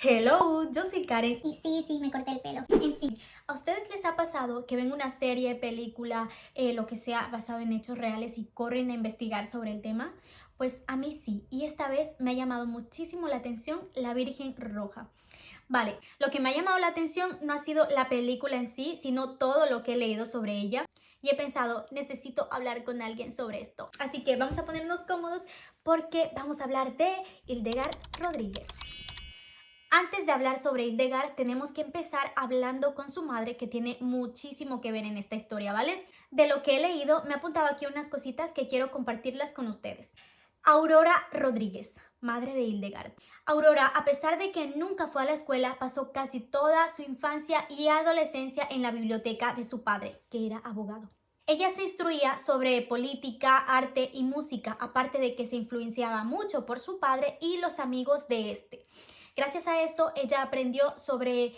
Hello, yo soy Karen. Y sí, me corté el pelo. En fin. ¿A ustedes les ha pasado que ven una serie, película, lo que sea basado en hechos reales y corren a investigar sobre el tema? Pues a mí sí, y esta vez me ha llamado muchísimo la atención la Virgen Roja. Vale, lo que me ha llamado la atención no ha sido la película en sí, sino todo lo que he leído sobre ella. Y he pensado, necesito hablar con alguien sobre esto. Así que vamos a ponernos cómodos porque vamos a hablar de Hildegard Rodríguez. Antes de hablar sobre Hildegard, tenemos que empezar hablando con su madre, que tiene muchísimo que ver en esta historia, ¿vale? De lo que he leído, me he apuntado aquí unas cositas que quiero compartirlas con ustedes. Aurora Rodríguez, madre de Hildegard. Aurora, a pesar de que nunca fue a la escuela, pasó casi toda su infancia y adolescencia en la biblioteca de su padre, que era abogado. Ella se instruía sobre política, arte y música, aparte de que se influenciaba mucho por su padre y los amigos de este. Gracias a eso, ella aprendió sobre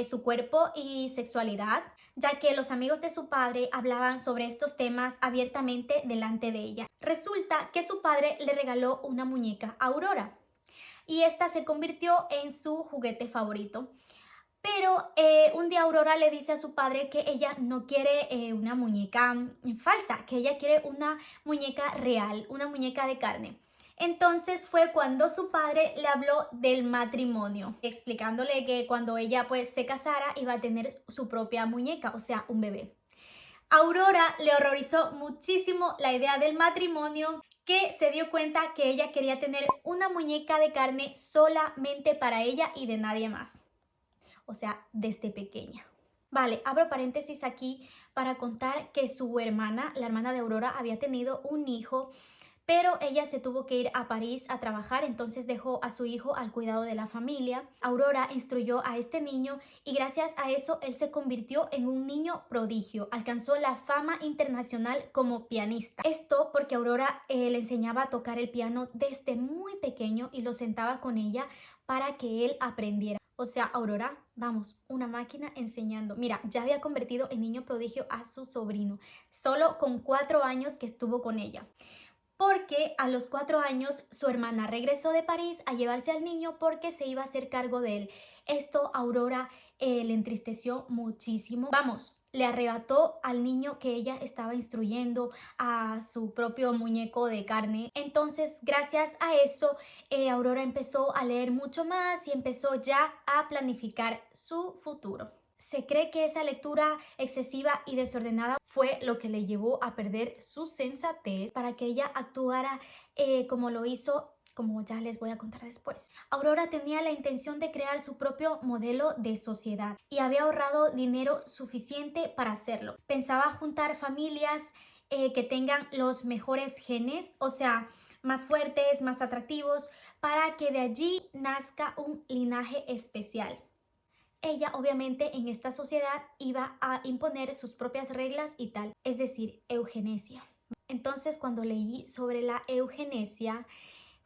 su cuerpo y sexualidad, ya que los amigos de su padre hablaban sobre estos temas abiertamente delante de ella. Resulta que su padre le regaló una muñeca a Aurora y esta se convirtió en su juguete favorito. Pero un día Aurora le dice a su padre que ella no quiere una muñeca falsa, que ella quiere una muñeca real, una muñeca de carne. Entonces fue cuando su padre le habló del matrimonio, explicándole que cuando ella pues se casara iba a tener su propia muñeca, o sea, un bebé. Aurora le horrorizó muchísimo la idea del matrimonio, que se dio cuenta que ella quería tener una muñeca de carne solamente para ella y de nadie más. O sea, desde pequeña. Vale, abro paréntesis aquí para contar que su hermana, la hermana de Aurora, había tenido un hijo, pero ella se tuvo que ir a París a trabajar, entonces dejó a su hijo al cuidado de la familia. Aurora instruyó a este niño y gracias a eso él se convirtió en un niño prodigio. Alcanzó la fama internacional como pianista. Esto porque Aurora le enseñaba a tocar el piano desde muy pequeño y lo sentaba con ella para que él aprendiera. O sea, Aurora, vamos, una máquina enseñando. Mira, ya había convertido en niño prodigio a su sobrino, solo con 4 años que estuvo con ella. Porque a los 4 años su hermana regresó de París a llevarse al niño porque se iba a hacer cargo de él. Esto a Aurora le entristeció muchísimo. Vamos, le arrebató al niño que ella estaba instruyendo, a su propio muñeco de carne. Entonces, gracias a eso, Aurora empezó a leer mucho más y empezó ya a planificar su futuro. Se cree que esa lectura excesiva y desordenada fue lo que le llevó a perder su sensatez para que ella actuara como lo hizo, como ya les voy a contar después. Aurora tenía la intención de crear su propio modelo de sociedad y había ahorrado dinero suficiente para hacerlo. Pensaba juntar familias que tengan los mejores genes, o sea, más fuertes, más atractivos, para que de allí nazca un linaje especial. Ella obviamente en esta sociedad iba a imponer sus propias reglas y tal, es decir, eugenesia. Entonces cuando leí sobre la eugenesia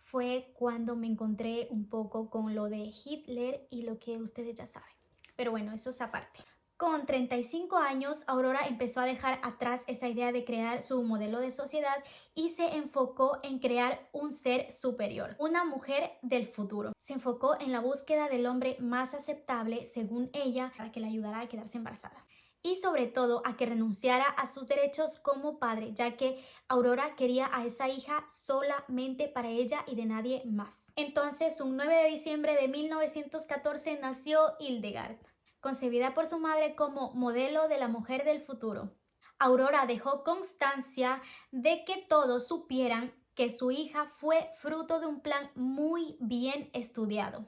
fue cuando me encontré un poco con lo de Hitler y lo que ustedes ya saben. Pero bueno, eso es aparte. Con 35 años, Aurora empezó a dejar atrás esa idea de crear su modelo de sociedad y se enfocó en crear un ser superior, una mujer del futuro. Se enfocó en la búsqueda del hombre más aceptable, según ella, para que le ayudara a quedarse embarazada. Y sobre todo a que renunciara a sus derechos como padre, ya que Aurora quería a esa hija solamente para ella y de nadie más. Entonces, un 9 de diciembre de 1914 nació Hildegard, concebida por su madre como modelo de la mujer del futuro. Aurora dejó constancia de que todos supieran que su hija fue fruto de un plan muy bien estudiado.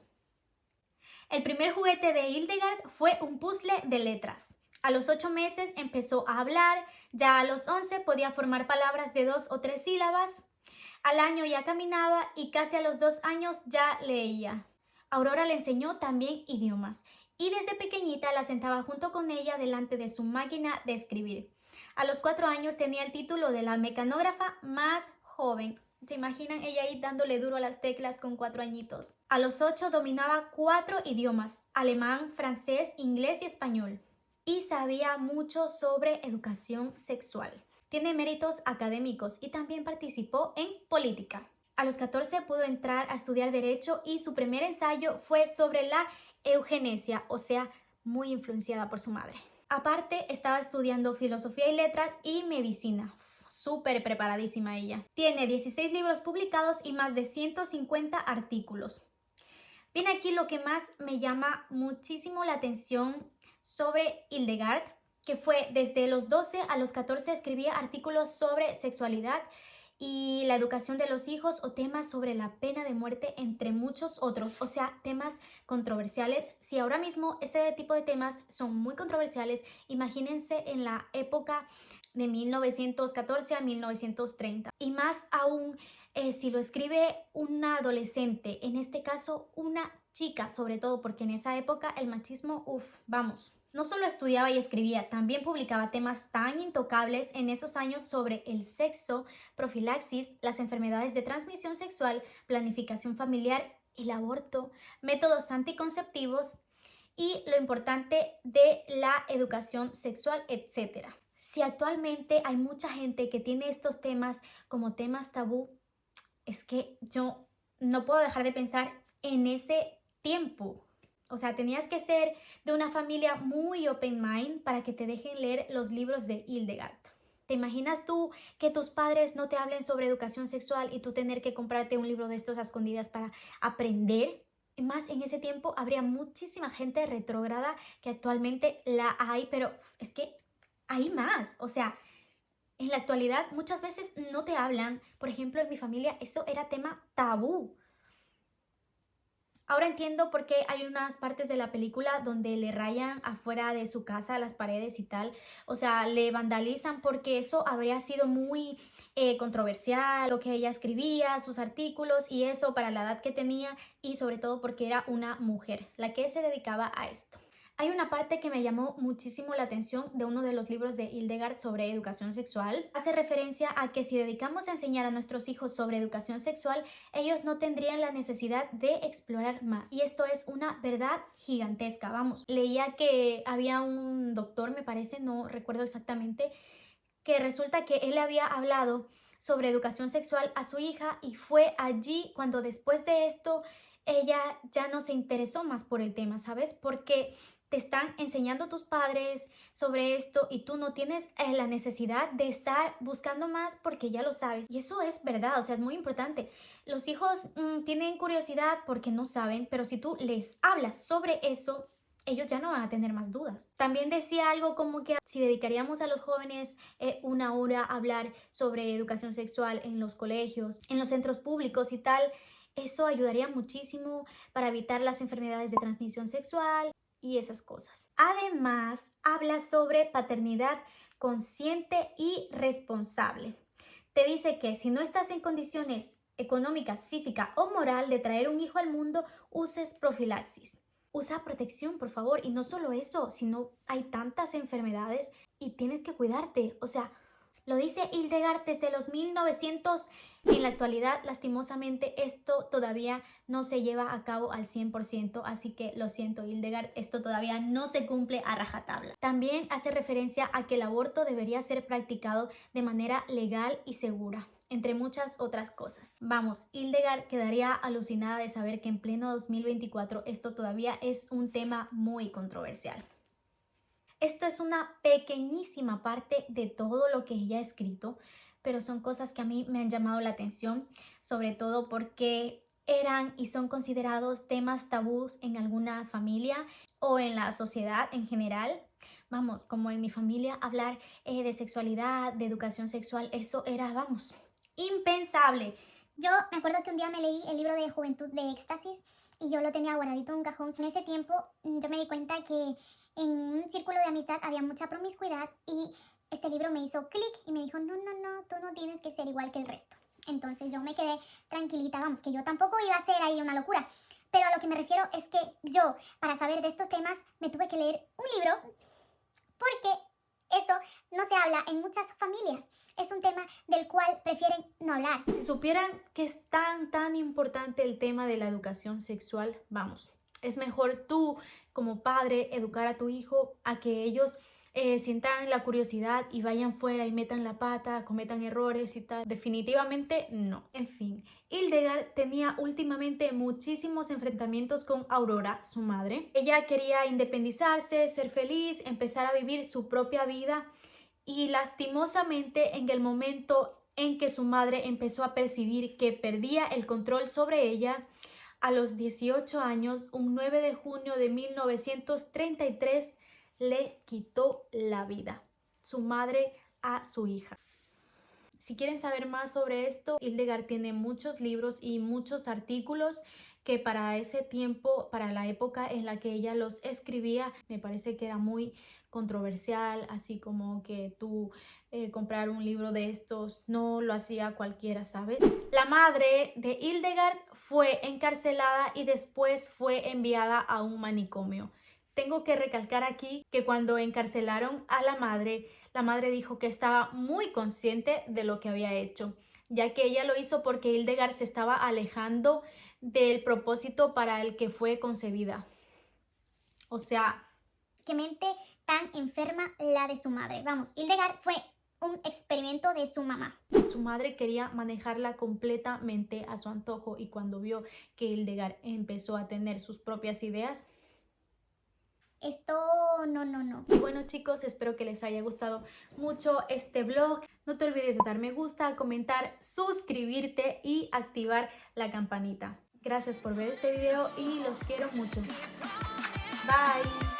El primer juguete de Hildegard fue un puzzle de letras. A los 8 meses empezó a hablar, ya a los 11 podía formar palabras de 2 o 3 sílabas, al año ya caminaba y casi a los 2 años ya leía. Aurora le enseñó también idiomas y desde pequeñita la sentaba junto con ella delante de su máquina de escribir. A los 4 años tenía el título de la mecanógrafa más joven. ¿Se imaginan ella ahí dándole duro a las teclas con 4 añitos? A los 8 dominaba 4 idiomas: alemán, francés, inglés y español. Y sabía mucho sobre educación sexual. Tiene méritos académicos y también participó en política. A los 14 pudo entrar a estudiar Derecho y su primer ensayo fue sobre la eugenesia, o sea, muy influenciada por su madre. Aparte, estaba estudiando Filosofía y Letras y Medicina. Súper preparadísima ella. Tiene 16 libros publicados y más de 150 artículos. Viene aquí lo que más me llama muchísimo la atención sobre Hildegard, que fue desde los 12 a los 14 escribía artículos sobre sexualidad y la educación de los hijos o temas sobre la pena de muerte, entre muchos otros, o sea, temas controversiales. Si ahora mismo ese tipo de temas son muy controversiales, imagínense en la época de 1914 a 1930. Y más aún si lo escribe una adolescente, en este caso una chica, sobre todo porque en esa época el machismo, vamos. No solo estudiaba y escribía, también publicaba temas tan intocables en esos años sobre el sexo, profilaxis, las enfermedades de transmisión sexual, planificación familiar, el aborto, métodos anticonceptivos y lo importante de la educación sexual, etc. Si actualmente hay mucha gente que tiene estos temas como temas tabú, es que yo no puedo dejar de pensar en ese tiempo. O sea, tenías que ser de una familia muy open mind para que te dejen leer los libros de Hildegard. ¿Te imaginas tú que tus padres no te hablen sobre educación sexual y tú tener que comprarte un libro de estos a escondidas para aprender? Más en ese tiempo habría muchísima gente retrógrada que actualmente la hay, pero es que hay más. O sea, en la actualidad muchas veces no te hablan. Por ejemplo, en mi familia eso era tema tabú. Ahora entiendo por qué hay unas partes de la película donde le rayan afuera de su casa las paredes y tal. O sea, le vandalizan porque eso habría sido muy controversial, lo que ella escribía, sus artículos y eso para la edad que tenía y sobre todo porque era una mujer la que se dedicaba a esto. Hay una parte que me llamó muchísimo la atención de uno de los libros de Hildegard sobre educación sexual. Hace referencia a que si dedicamos a enseñar a nuestros hijos sobre educación sexual, ellos no tendrían la necesidad de explorar más. Y esto es una verdad gigantesca, vamos. Leía que había un doctor, me parece, no recuerdo exactamente, que resulta que él le había hablado sobre educación sexual a su hija y fue allí cuando después de esto ella ya no se interesó más por el tema, ¿sabes? Porque te están enseñando tus padres sobre esto y tú no tienes la necesidad de estar buscando más porque ya lo sabes. Y eso es verdad, o sea, es muy importante. Los hijos tienen curiosidad porque no saben, pero si tú les hablas sobre eso, ellos ya no van a tener más dudas. También decía algo como que si dedicaríamos a los jóvenes una hora a hablar sobre educación sexual en los colegios, en los centros públicos y tal, eso ayudaría muchísimo para evitar las enfermedades de transmisión sexual y esas cosas. Además, habla sobre paternidad consciente y responsable. Te dice que si no estás en condiciones económicas, física o moral de traer un hijo al mundo, uses profilaxis. Usa protección, por favor. Y no solo eso, sino hay tantas enfermedades y tienes que cuidarte. O sea, lo dice Hildegard desde los 1900. En la actualidad, lastimosamente, esto todavía no se lleva a cabo al 100%, así que lo siento, Hildegard, esto todavía no se cumple a rajatabla. También hace referencia a que el aborto debería ser practicado de manera legal y segura, entre muchas otras cosas. Vamos, Hildegard quedaría alucinada de saber que en pleno 2024 esto todavía es un tema muy controversial. Esto es una pequeñísima parte de todo lo que ella ha escrito, pero son cosas que a mí me han llamado la atención, sobre todo porque eran y son considerados temas tabús en alguna familia o en la sociedad en general. Vamos, como en mi familia, hablar de sexualidad, de educación sexual, eso era, vamos, impensable. Yo me acuerdo que un día me leí el libro de Juventud de Éxtasis y yo lo tenía guardadito en un cajón. En ese tiempo yo me di cuenta que en un círculo de amistad había mucha promiscuidad y este libro me hizo clic y me dijo, no, no, no, tú no tienes que ser igual que el resto. Entonces yo me quedé tranquilita, vamos, que yo tampoco iba a hacer ahí una locura. Pero a lo que me refiero es que yo, para saber de estos temas, me tuve que leer un libro porque eso no se habla en muchas familias. Es un tema del cual prefieren no hablar. Si supieran que es tan importante el tema de la educación sexual, vamos, es mejor tú como padre educar a tu hijo a que ellos sientan la curiosidad y vayan fuera y metan la pata, cometan errores y tal. Definitivamente no. En fin, Hildegard tenía últimamente muchísimos enfrentamientos con Aurora, su madre. Ella quería independizarse, ser feliz, empezar a vivir su propia vida y lastimosamente en el momento en que su madre empezó a percibir que perdía el control sobre ella, a los 18 años, un 9 de junio de 1933, le quitó la vida, su madre a su hija. Si quieren saber más sobre esto, Hildegard tiene muchos libros y muchos artículos que para ese tiempo, para la época en la que ella los escribía, me parece que era muy controversial, así como que tú comprar un libro de estos no lo hacía cualquiera, ¿sabes? La madre de Hildegard fue encarcelada y después fue enviada a un manicomio. Tengo que recalcar aquí que cuando encarcelaron a la madre dijo que estaba muy consciente de lo que había hecho, ya que ella lo hizo porque Hildegard se estaba alejando del propósito para el que fue concebida. O sea, Qué mente tan enferma la de su madre. Vamos, Hildegard fue un experimento de su mamá. su madre quería manejarla completamente a su antojo y cuando vio que Hildegard empezó a tener sus propias ideas, Esto no. Y bueno chicos, espero que les haya gustado mucho este vlog. No te olvides de dar me gusta, comentar, suscribirte y activar la campanita. Gracias por ver este video y los quiero mucho. Bye.